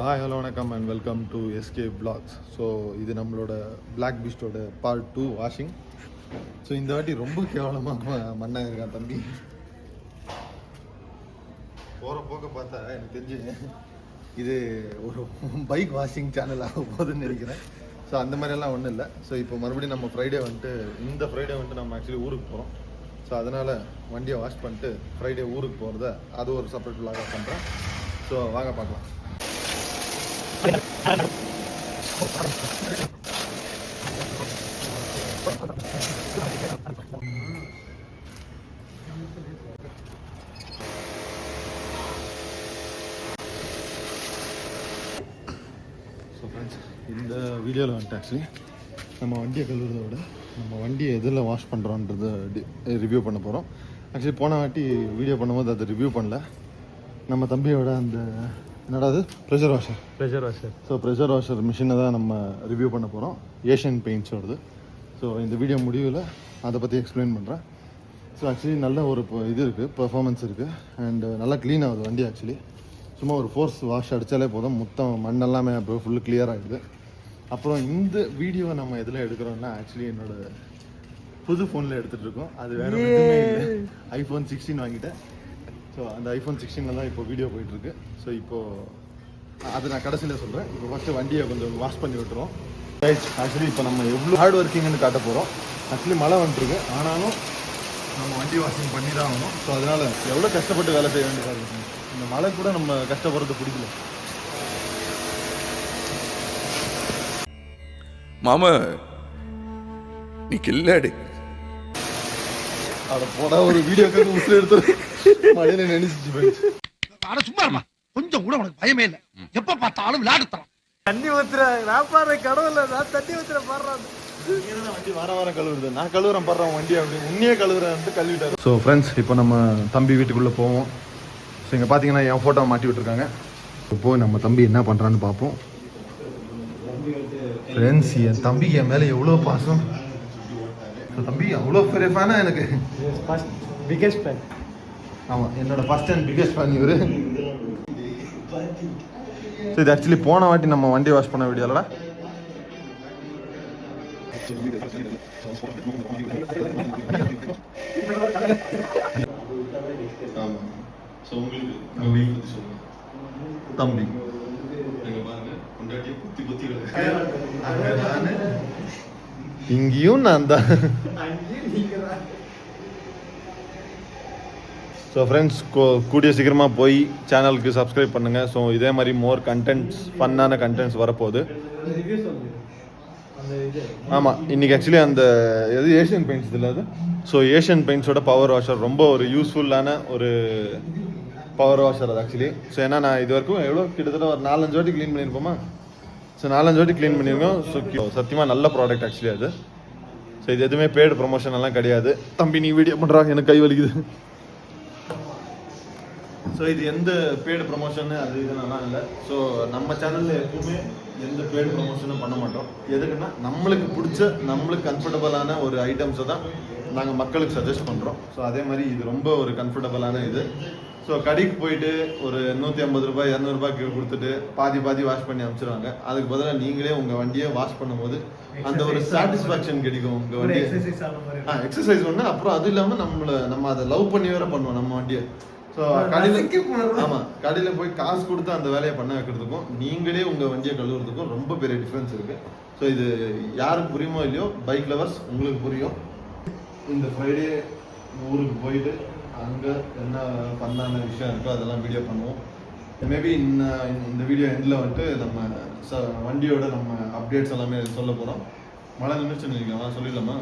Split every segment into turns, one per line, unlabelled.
Hi hello வணக்கம் and welcome to SK blocks. So இது நம்மளோட பிளாக் பீஸ்டோட பார்ட் 2 வாஷிங். ஸோ இந்த வாட்டி ரொம்ப கேவலமாக மண்ணாக இருக்கான் தம்பி. போகிற போக்க பார்த்தா எனக்கு தெரிஞ்சு இது ஒரு பைக் வாஷிங் சேனல் ஆக போகுதுன்னு நினைக்கிறேன். ஸோ அந்த மாதிரியெல்லாம் ஒன்றும் இல்லை. ஸோ இப்போ மறுபடியும் நம்ம ஃப்ரைடே வந்துட்டு நம்ம ஆக்சுவலி ஊருக்கு போகிறோம். ஸோ அதனால் வண்டியை வாஷ் பண்ணிட்டு ஃப்ரைடே ஊருக்கு போகிறத அது ஒரு செப்பரேட் விளாகாக பண்ணுறேன். ஸோ வாங்க பார்க்கலாம். ஸோ ஃப்ரெண்ட்ஸ், இந்த வீடியோவில் வந்துட்டு ஆக்சுவலி நம்ம வண்டியை கழுவுறத விட நம்ம வண்டியை எதில் வாஷ் பண்ணுறோன்றதை ரிவ்யூ பண்ண போகிறோம். ஆக்சுவலி போன வாட்டி வீடியோ பண்ணும்போது அதை ரிவ்யூ பண்ணல. நம்ம தம்பியோட அந்த என்னடாது pressure washer. So pressure washer மிஷினை தான் நம்ம ரிவ்யூ பண்ண போகிறோம். ஏஷியன் பெயிண்ட்ஸோடது. ஸோ இந்த வீடியோ முடிவில் அதை பற்றி எக்ஸ்பிளைன் பண்ணுறேன். ஸோ ஆக்சுவலி நல்ல ஒரு இது இருக்குது, பெர்ஃபார்மன்ஸ் இருக்குது அண்ட் நல்லா க்ளீன் ஆகுது வண்டி. ஆக்சுவலி சும்மா ஒரு ஃபோர்ஸ் வாஷ் அடித்தாலே போதும், மொத்தம் மண் எல்லாமே அப்போ ஃபுல்லு கிளியர் ஆகிடுது. அப்புறம் இந்த வீடியோவை நம்ம எதில் எடுக்கிறோம்னா ஆக்சுவலி என்னோடய புது ஃபோனில் எடுத்துகிட்டு இருக்கோம். அது வேறு எதுவுமே இல்லை, iPhone 16 வாங்கிட்டேன். ஸோ அந்த iPhone 16 தான் இப்போ வீடியோ போயிட்டுருக்கு. ஸோ இப்போது அது நான் கடைசியில் சொல்கிறேன். இப்போ ஃபஸ்ட்டு வண்டியை கொஞ்சம் வாஷ் பண்ணி விட்டுறோம். ஆக்சுவலி இப்போ நம்ம எவ்வளோ ஹார்ட் ஒர்க்கிங்னு காட்ட போகிறோம். ஆக்சுவலி மழை வந்துருக்கு, ஆனாலும் நம்ம வண்டி வாஷிங் பண்ணி தான் ஆகணும். ஸோ அதனால் எவ்வளோ கஷ்டப்பட்டு வேலை செய்ய வேண்டியதாக இருக்கும். இந்த மழை கூட நம்ம கஷ்டப்படுறது பிடிக்கல.
மாமா நீ கில்லாடி
அதை போட ஒரு வீடியோக்காக உசுறு எடுத்து மழையில நினைச்சிச்சு போயிடுச்சு.
சும்மா கொஞ்சம் கூட உனக்கு பயமே இல்லை. எப்ப பார்த்தாலும் விளையாடுறான்.
தண்ணி ஊத்துற வியாபார கடவுள் நான் தண்ணி ஊத்துற பாடுறான்.
வண்டி வாரம் கழுவுறது, நான் கழுவுறேன் பாடுறேன் வண்டி அப்படி உன்னையே கழுவுறேன்ட்டு கழுவிட்டாரு. ஸோ ஃப்ரெண்ட்ஸ், இப்போ நம்ம தம்பி வீட்டுக்குள்ளே போவோம். ஸோ இங்கே பார்த்தீங்கன்னா என் ஃபோட்டோவை மாட்டி விட்டுருக்காங்க. இப்போ நம்ம தம்பி என்ன பண்ணுறான்னு பார்ப்போம். ஃப்ரெண்ட்ஸ், என் தம்பி என் மேலே எவ்வளோ பாசம். தம்பி அவ்வளோ பெரிய ஃபேனா எனக்கு.
Biggest fan.
ஆமாம், என்னோட ஃபர்ஸ்ட் அண்ட் பிகெஸ்ட் ஃபேன் இவர். ஸோ இது ஆக்சுவலி போன வாட்டி நம்ம வண்டி வாஷ் பண்ண வீடியோலடா. தம்பி இங்கேயும் நான் தான். ஸோ ஃப்ரெண்ட்ஸ், கூடிய சீக்கிரமாக போய் சேனலுக்கு சப்ஸ்கிரைப் பண்ணுங்கள். ஸோ இதே மாதிரி மோர் கண்டென்ட்ஸ், ஃபன்னான கண்டென்ட்ஸ் வரப்போகுது. ஆமாம், இன்றைக்கி ஆக்சுவலி அந்த ஏஷியன் பெயிண்ட்ஸ் இதில் அது. ஸோ ஏஷியன் பெயிண்ட்ஸோட பவர் வாஷர் ரொம்ப ஒரு யூஸ்ஃபுல்லான ஒரு பவர் வாஷர் அது ஆக்சுவலி. ஸோ ஏன்னா நான் இது வரைக்கும் எவ்வளோ கிட்டத்தட்ட ஒரு 4-5 வாட்டி க்ளீன் பண்ணியிருப்போமா. ஸோ 4-5 வாட்டி க்ளீன் பண்ணியிருக்கோம். ஸோ சத்தியமாக நல்ல ப்ராடக்ட் ஆக்சுவலி அது. ஸோ இது எதுவுமே பெய்டு ப்ரொமோஷன் எல்லாம் கிடையாது. தம்பி நீ வீடியோ பண்ணுறாங்க, எனக்கு கை வலிக்குது. ஸோ இது எந்த பெய்டு ப்ரொமோஷன் அது இதெல்லாம் இல்லை. ஸோ நம்ம சேனலில் எப்பவுமே எந்த பெய்டு ப்ரொமோஷனும் பண்ண மாட்டோம். எதுக்குன்னா நம்மளுக்கு பிடிச்ச, நம்மளுக்கு கம்ஃபர்டபுளான ஒரு ஐட்டம்ஸை தான் நாங்கள் மக்களுக்கு சஜஸ்ட் பண்ணுறோம். ஸோ அதே மாதிரி இது ரொம்ப ஒரு கம்ஃபர்டபுளான இது. ஸோ கடைக்கு போயிட்டு ஒரு 150 ரூபாய் 200 ரூபாய்க்கு கொடுத்துட்டு பாதி வாஷ் பண்ணி அனுப்பிச்சிடுவாங்க. அதுக்கு பதிலாக நீங்களே உங்கள் வண்டியை வாஷ் பண்ணும்போது அந்த ஒரு சாட்டிஸ்ஃபேக்ஷன் கிடைக்கும். உங்கள் வண்டியை எக்ஸசைஸ் ஒன்று. அப்புறம் அது இல்லாமல் நம்ம அதை லவ் பண்ணி வேற பண்ணுவோம் நம்ம வண்டியை. ஸோ கடையில் போய் காசு கொடுத்து அந்த வேலையை பண்ண வைக்கிறதுக்கும் நீங்களே உங்கள் வண்டியை கழுவுறதுக்கும் ரொம்ப பெரிய டிஃப்ரென்ஸ் இருக்குது. ஸோ இது யாருக்கு புரியுமோ இல்லையோ, பைக் லவர்ஸ் உங்களுக்கு புரியும். இந்த ஃப்ரைடே ஊருக்கு போயிட்டு அங்கே என்ன பண்ணான விஷயம் இருக்கோ அதெல்லாம் வீடியோ பண்ணுவோம். மேபி இந்த வீடியோ எண்டில் வந்துட்டு நம்ம வண்டியோட நம்ம அப்டேட்ஸ் எல்லாமே சொல்ல போகிறோம். மழை நின்றுச்சுன்னு நினைக்கலாம், சொல்லிடலாமா?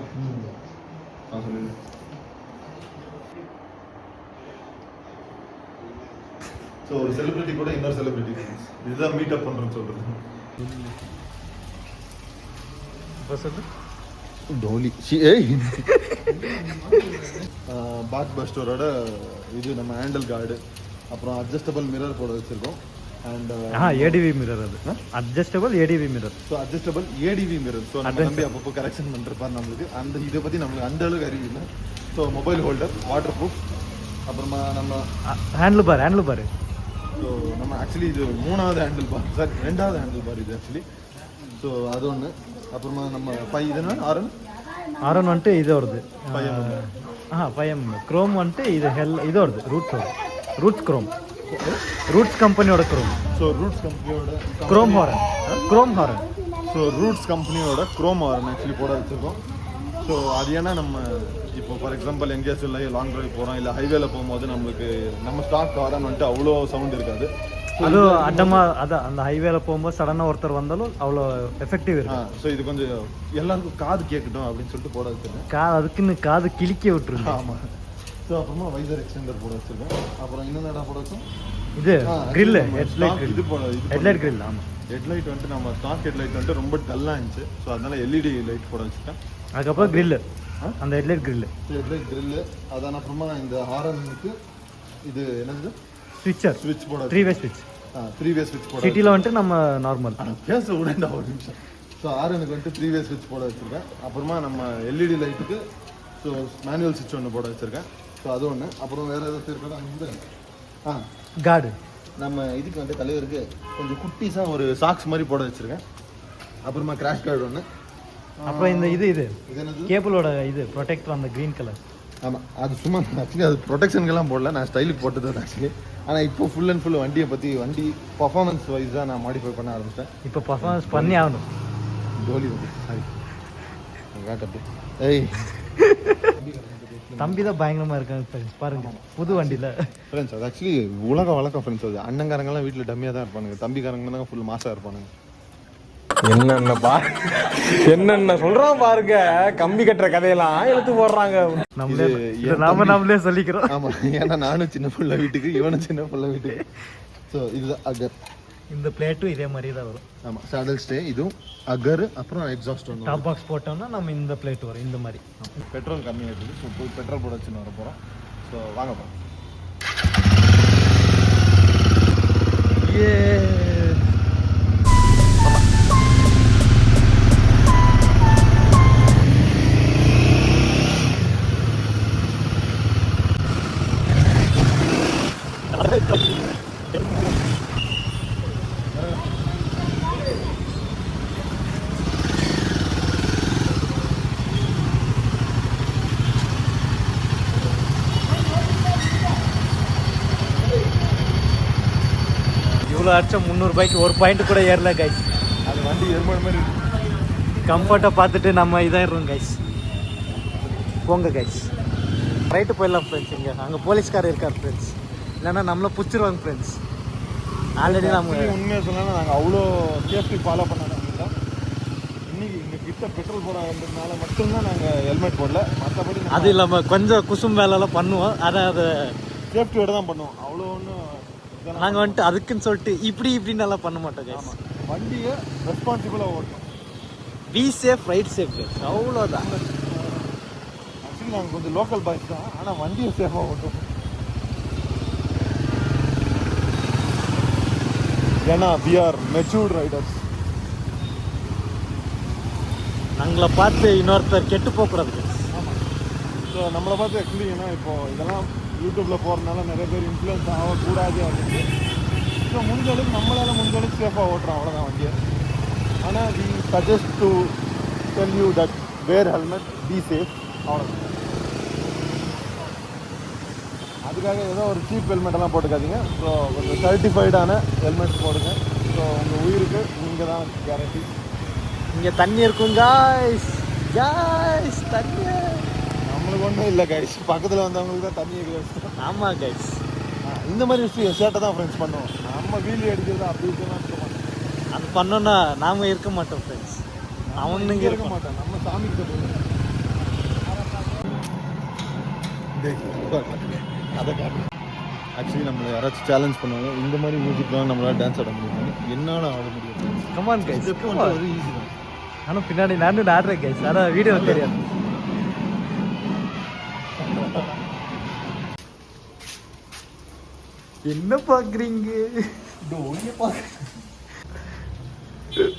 சொல்லிடலாம். ஸோ ஒரு செலிபிரிட்டி கூட இன்னொரு செலிபிரிட்டி இதுதான் மீட் அப் பண்ணுறேன்னு சொல்கிறது. டோலி பாக் பஸ்டரோட இது நம்ம ஹேண்டில் கார்டு, அப்புறம் அட்ஜஸ்டபிள் மிரர் போட வச்சுருக்கோம். அண்ட்
ஏடிவி மிரர், அது adjustable ATV mirror.
So adjustable ATV mirror. So நம்ம தம்பி அப்பப்போ கரெக்ஷன் பண்ணிருப்பார் நம்மளுக்கு. இதை பற்றி நம்மளுக்கு அந்த அளவுக்கு அறிவு இல்லை. So mobile holder, water proof, அப்புறமா நம்ம
ஹேண்டில் பாரு
ஸோ நம்ம ஆக்சுவலி இது 3வது ஹேண்டில் பார், சாரி 2வது ஹேண்டில் பார் இது ஆக்சுவலி. ஸோ அது ஒன்று. அப்புறமா நம்ம இதுனா
ஆரன் வந்துட்டு இது வருது 5M குரோம் வந்துட்டு இது இது வருது ரூட்ஸ் குரோம், ரூட்ஸ் கம்பெனியோட குரோம்.
ஸோ ரூட்ஸ் கம்பெனியோட
குரோம் ஹாரன்.
ஸோ ரூட்ஸ் கம்பெனியோட குரோம் ஹாரன் ஆக்சுவலி போட வச்சுருக்கோம். ஸோ அது ஏன்னா நம்ம இப்போ ஃபார் எக்ஸாம்பிள் எங்கேயாச்சும் இல்லை லாங் ட்ரைவ் போகிறோம், இல்லை ஹைவேல போகும்போது நம்மளுக்கு நம்ம ஸ்டாக் ஹாரன் வந்துட்டு அவ்வளோ சவுண்ட் இருக்காது.
அது அதான் அந்த ஹைவேல போகும்போது சடனாக ஒருத்தர் வந்தாலும் அவ்வளோ எஃபெக்டிவ் இருக்கும்.
ஸோ இது கொஞ்சம் எல்லாருக்கும் காது கேட்கட்டும் அப்படின்னு சொல்லிட்டு போட வச்சுருக்கேன்.
அதுக்குன்னு காது கிழிக்க விட்டுருங்க.
ஆமாம். ஸோ அப்புறமா வைசர் எக்ஸ்டெண்டர் போட வச்சுருக்கேன். அப்புறம் இன்னொரு போட வச்சோம்
இது கிரில்
இது போட
ஹெட்லைட் கிரில். ஆமாம்,
ஹெட்லைட் வந்துட்டு நம்ம ஸ்டாக் ஹெட்லைட் வந்துட்டு ரொம்ப டல்லாக இருந்துச்சு. ஸோ அதனால எல்இடி லைட் போட வச்சுட்டேன்.
அதுக்கப்புறம் கிரில், அந்த ஹெட்லைட் கிரில்.
Headlight grill. அதான் அப்புறமா இந்த ஹாரனுக்கு இது என்னது ஸ்விட்ச் போட
3-way ஸ்விட்ச்.
3-way ஸ்விட்ச் போட
சிட்டியில் வந்துட்டு நம்ம நார்மல்
பேச விடண்டா ஒரு நிமிஷம். ஸோ ஆரனுக்கு வந்துட்டு 3-way ஸ்விட்ச் போட வச்சுருக்கேன். அப்புறமா நம்ம எல்இடி லைட்டுக்கு ஸோ மேனுவல் ஸ்விட்ச் ஒன்று போட வச்சுருக்கேன். ஸோ அது ஒன்று. அப்புறம் வேறு ஏதாச்சும் இருக்கா இந்த
கார்டு
நம்ம இதுக்கு வந்து தலைவருக்கு கொஞ்சம் குட்டிஸாக ஒரு சாக்ஸ் மாதிரி போட வச்சுருக்கேன். அப்புறமா கிராஷ் கார்டு ஒன்று.
அப்புறம் இந்த இது
என்னது
கேபிளோட இது ப்ரொடெக்டர், அந்த க்ரீன் கலர்.
ஆமாம், அது சும்மா ஆக்சுவலி அது ப்ரொடெக்ஷனுக்கெல்லாம் போடல, நான் ஸ்டைலுக்கு போட்டது அது ஆக்சுவலி. ஆனால் இப்போ ஃபுல் அண்ட் ஃபுல் வண்டியை பற்றி வண்டி பர்ஃபார்மன்ஸ் வைஸ் தான் நான் மாடிஃபை பண்ண ஆரம்பிச்சிட்டேன்.
இப்போ பர்ஃபார்மன்ஸ் பண்ணி ஆகணும்.
கோலி வந்து சாரி காட்டு. ஏய்
தம்பி தான் பயங்கரமாக இருக்காங்க பாருங்க புது வண்டியில்.
ஃப்ரெண்ட்ஸ் அது ஆக்சுவலி உலக வழக்கம் ஃப்ரெண்ட்ஸ். அது அண்ணங்காரங்கெல்லாம் வீட்டில் டம்மியாக தான் இருப்பானுங்க, தம்பிக்காரங்க தான் ஃபுல் மாசாக இருப்பானுங்க.
என்னென்ன சொல்றான் பாருங்க, கம்பி கட்டுற கதையெல்லாம் எடுத்து போடுறாங்க.
நம்மளே சொல்லிக்கிறோம்.
ஆமாம், ஏன்னா நானும் சின்ன பிள்ளை வீட்டுக்கு, இவனும் சின்ன பிள்ளை வீட்டுக்கு. ஸோ இதுதான் அகர்.
இந்த பிளேட்டும் இதே மாதிரி தான் வரும்.
ஆமாம், சேடல் ஸ்டே இதுவும் அகர். அப்புறம் எக்ஸாஸ்ட் ஒன்று
டாப் பாக்ஸ் போட்டோம்னா நம்ம இந்த பிளேட் வரும் இந்த மாதிரி.
பெட்ரோல் கம்மியாகிடுது. ஸோ போய் பெட்ரோல் போட வச்சுன்னு வர போகிறோம். ஸோ வாங்க போகிறோம்.
இவ்வளோ அடிச்சா 300 ரூபாய்க்கு ஒரு பாயிண்ட் கூட ஏறல கைஸ்.
அது வண்டி எருமாடு மாதிரி
கம்ஃபர்ட்டை பார்த்துட்டு நம்ம இதாகிடுறோம் கைஸ். போங்க கைஸ், ரைட்டு போயிடலாம் ஃப்ரெண்ட்ஸ். அங்கே போலீஸ்கார் இருக்கார் ஃப்ரெண்ட்ஸ், இல்லைன்னா நம்மளை பிடிச்சிருவாங்க ஃப்ரெண்ட்ஸ். ஆல்ரெடி நம்ம
உண்மையாக சொன்னால் நாங்கள் அவ்வளோ சேஃப்டி ஃபாலோ பண்ணாங்க. இன்னைக்கு இங்கே கிட்ட பெட்ரோல் போட வந்ததுனால மட்டும்தான் நாங்கள் ஹெல்மெட் போடல. மற்றபடி
அது இல்லாமல் கொஞ்சம் குசும் வேலைலாம் பண்ணுவோம். அதை
சேஃப்டியோட தான் பண்ணுவோம். அவ்வளோ ஒன்றும்
நாங்கள் வந்துட்டு அதுக்குன்னு சொல்லிட்டு இப்படின்னு எல்லாம் பண்ண மாட்டோம் கைஸ்.
வண்டியை ரெஸ்பான்சிபிளாக ஓட்டணும்.
பி சேஃப் ரைட் சேஃப் அவ்வளோதான்.
ஆக்சுவலி நாங்கள் கொஞ்சம் லோக்கல் பாய்ஸ் தான், ஆனால் வண்டியை சேஃபாக ஓட்டும். ஏன்னா வி ஆர் மெச்சூர்ட் ரைடர்ஸ்.
நாங்களை பார்த்து இன்னொருத்தர் கெட்டு போகக்கூடாது.
ஆமாம். ஸோ நம்மளை பார்த்து ஆக்சுவலி ஏன்னா இப்போது இதெல்லாம் யூடியூப்பில் போகிறதுனால நிறைய பேர் இன்ஃப்ளூயன்ஸ் ஆகக்கூடாது அப்படின்னு. ஸோ முடிஞ்ச அளவுக்கு நம்மளால் முடிஞ்ச அளவுக்கு சேஃபாக ஓட்டுறோம், அவ்வளோதான் வண்டியை. ஆனால் we suggest to tell you that wear helmet, be safe, அவ்வளோதான். அதுக்காக ஏதோ ஒரு சீப் ஹெல்மெட் எல்லாம் போட்டுக்காதீங்க. ஸோ கொஞ்சம் சர்டிஃபைடான ஹெல்மெட் போடுங்க. ஸோ உங்கள் உயிருக்கு நீங்கள் தான் கேரண்டி.
இங்கே தண்ணி இருக்கும் காய்ஸ், தண்ணி
நம்மளுக்கு ஒன்றும் இல்லை கைஸ், பக்கத்தில் வந்தவங்களுக்கு தான் தண்ணியை கிடையாது.
ஆமாம் கைஸ்,
இந்த மாதிரி விஷயம் சேட்டை தான் ஃப்ரெண்ட்ஸ் பண்ணுவோம். நம்ம வீலி அடிக்கிறது அப்படி இப்படிலாம் இருக்க மாட்டோம்.
அது பண்ணோன்னா நாம இருக்க மாட்டோம் ஃப்ரெண்ட்ஸ், அவனுங்க
இருக்க மாட்டோம். நம்ம சாமிக்கிட்ட போய் அதை காட்டு. ஆக்சுவலி நம்மளை யாராச்சும் சேலஞ்ச் பண்ணுவாங்க, இந்த மாதிரி மியூசிக்லாம் நம்மளால் டான்ஸ் ஆட முடியும். என்னால் ஆட முடியும்.
கமான் கைஸ்,
ஒரு ஈஸி தான்.
ஆனால் பின்னாடி நானும் ஆடுறேன் கைஸ், ஆனால் வீடியோ தெரியாது. என்ன பார்க்குறீங்க?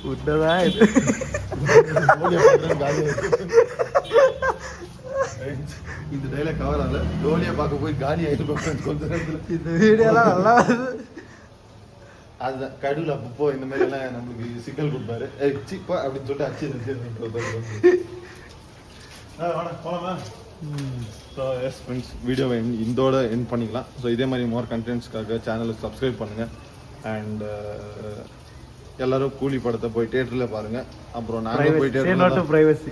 உன்னதான் இது
இந்த டைலாக் கவர் ஆகல. டோலியை பார்க்க போய் காலி ஆகிட்டு கொஞ்சம் நேரத்தில்.
இந்த வீடியோலாம் நல்லா
அதுதான் கடவுள் அப்பப்போ இந்த மாதிரி எல்லாம் நம்மளுக்கு சிக்கல் கொடுப்பாரு. சிப்பா அப்படின்னு சொல்லிட்டு அச்சு போலாமா? ஸோ எஸ் ஃப்ரெண்ட்ஸ், வீடியோவை இதோட எண்ட் பண்ணிக்கலாம். ஸோ இதே மாதிரி மோர் கண்டென்ட்ஸ்க்காக சேனலுக்கு சப்ஸ்கிரைப் பண்ணுங்கள். அண்ட் எல்லாரும் கூலி படத்தை போய் தியேட்டரில் பாருங்கள். அப்புறம் நாங்களும் போய்
தேட்டரில் ப்ரைவசி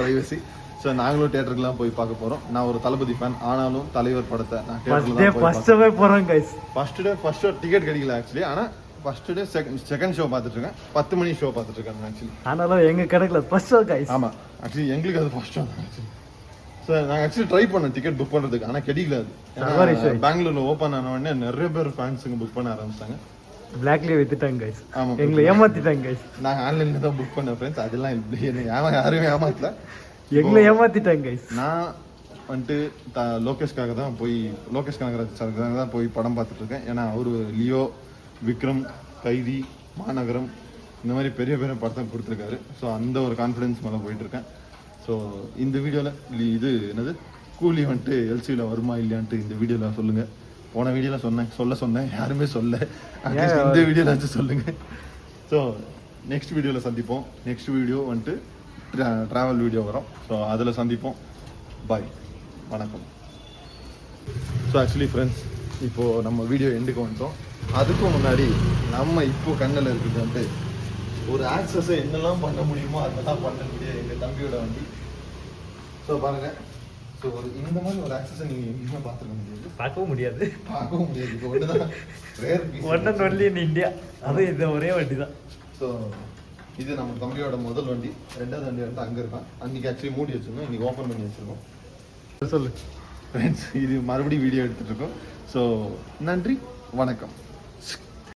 ப்ரைவசி. ஸோ நாங்களும் தியேட்டருக்குலாம் போய் பார்க்க போகிறோம். நான் ஒரு தளபதி ஃபேன், ஆனாலும் தலைவர் படத்தை நான் தியேட்டரில்
போகிறோம் கைஸ்.
ஃபர்ஸ்ட் ஷோ டிக்கெட் கிடைக்கல ஆக்சுவலி. ஆனால் ஃபர்ஸ்ட் டே செகண்ட் ஷோ பார்த்துட்டு இருக்கேன். 10 மணி ஷோ பார்த்துட்டு இருக்கேன் ஆக்சுவலி.
ஆனாலும் எங்க கிடைக்கல ஃபர்ஸ்ட் ஷோ கைஸ்.
ஆமாம், ஆக்சுவலி எங்களுக்கு அது ஃபர்ஸ்ட் ஷோ தான் ஆக்சுவலி. ஸோ நாங்கள் ஆக்சுவலி ட்ரை பண்ணோம் டிக்கெட் புக் பண்ணுறதுக்கு, ஆனால் கிடைக்கல. அது பெங்களூர்ல ஓப்பன் ஆன உடனே நிறைய பேர் ஃபேன்ஸுங்க புக் பண்ண ஆரம்பிச்சிட்டாங்க.
பிளாக்லயே வித்துட்டாங்க கைஸ். ஆமாம், எங்களை ஏமாத்திட்டாங்க கைஸ்.
நாங்கள் ஆன்லைனில் தான் புக் பண்ண ஃப்ரெண்ட்ஸ். அதெல்லாம் இப்படி என்ன யாருமே ஏமாத்தல,
எங்களை ஏமாத்திட்டாங்க கைஸ்.
நான் வந்துட்டு லோகேஷ்காக தான் போய் லோகேஷ் கனகராஜ் சாருக்காக தான் போய் படம் பார்த்துட்டு இருக்கேன். ஏன்னா அவர் லியோ, விக்ரம், கைதி, மாநகரம் இந்த மாதிரி பெரிய பெரிய படத்தை கொடுத்துருக்காரு. ஸோ அந்த ஒரு கான்ஃபிடென்ஸ் மேலே போயிட்டுருக்கேன். ஸோ இந்த வீடியோவில் இது என்னது கூலி வந்துட்டு எல்சியில் வருமா இல்லையான்ட்டு இந்த வீடியோவில் சொல்லுங்கள். போன வீடியோவில் சொன்னேன், யாருமே சொல்ல. அட்லீஸ்ட் இந்த வீடியோவில் சொல்லுங்கள். ஸோ நெக்ஸ்ட் வீடியோவில் சந்திப்போம். நெக்ஸ்ட் வீடியோ வந்துட்டு ட்ராவல் வீடியோ வரும். ஸோ அதில் சந்திப்போம். பாய், வணக்கம். ஸோ ஆக்சுவலி ஃப்ரெண்ட்ஸ், இப்போது நம்ம வீடியோ எண்டுக்கு வந்துட்டோம். அதுக்கும் முன்னாடி நம்ம இப்போ கண்ணில் இருக்கிறது வந்துட்டு ஒரு ஆக்சஸை என்னெல்லாம் பண்ண முடியுமோ அதெல்லாம் பண்ணக்கூடிய எங்கள் தம்பியோட வண்டி. ஸோ பாருங்கள், ஸோ ஒரு இந்த மாதிரி ஒரு ஆக்சஸை நீங்கள் எங்கேயுமே பார்க்கவும் முடியாது. இப்போ ஒன்று தான் rare
one only in India. அது இந்த ஒரே வண்டி தான்.
ஸோ இது நம்ம தம்பியோட முதல் வண்டி. ரெண்டாவது வண்டி வந்துட்டு அங்கே இருக்கான். அன்றைக்கி ஆக்சுவலி மூடி வச்சுருக்கோம், இன்றைக்கி ஓப்பன் பண்ணி வச்சுருக்கோம்.
சொல்லு
ஃப்ரெண்ட்ஸ், இது மறுபடியும் வீடியோ எடுத்துகிட்டு இருக்கோம். ஸோ நன்றி, வணக்கம்.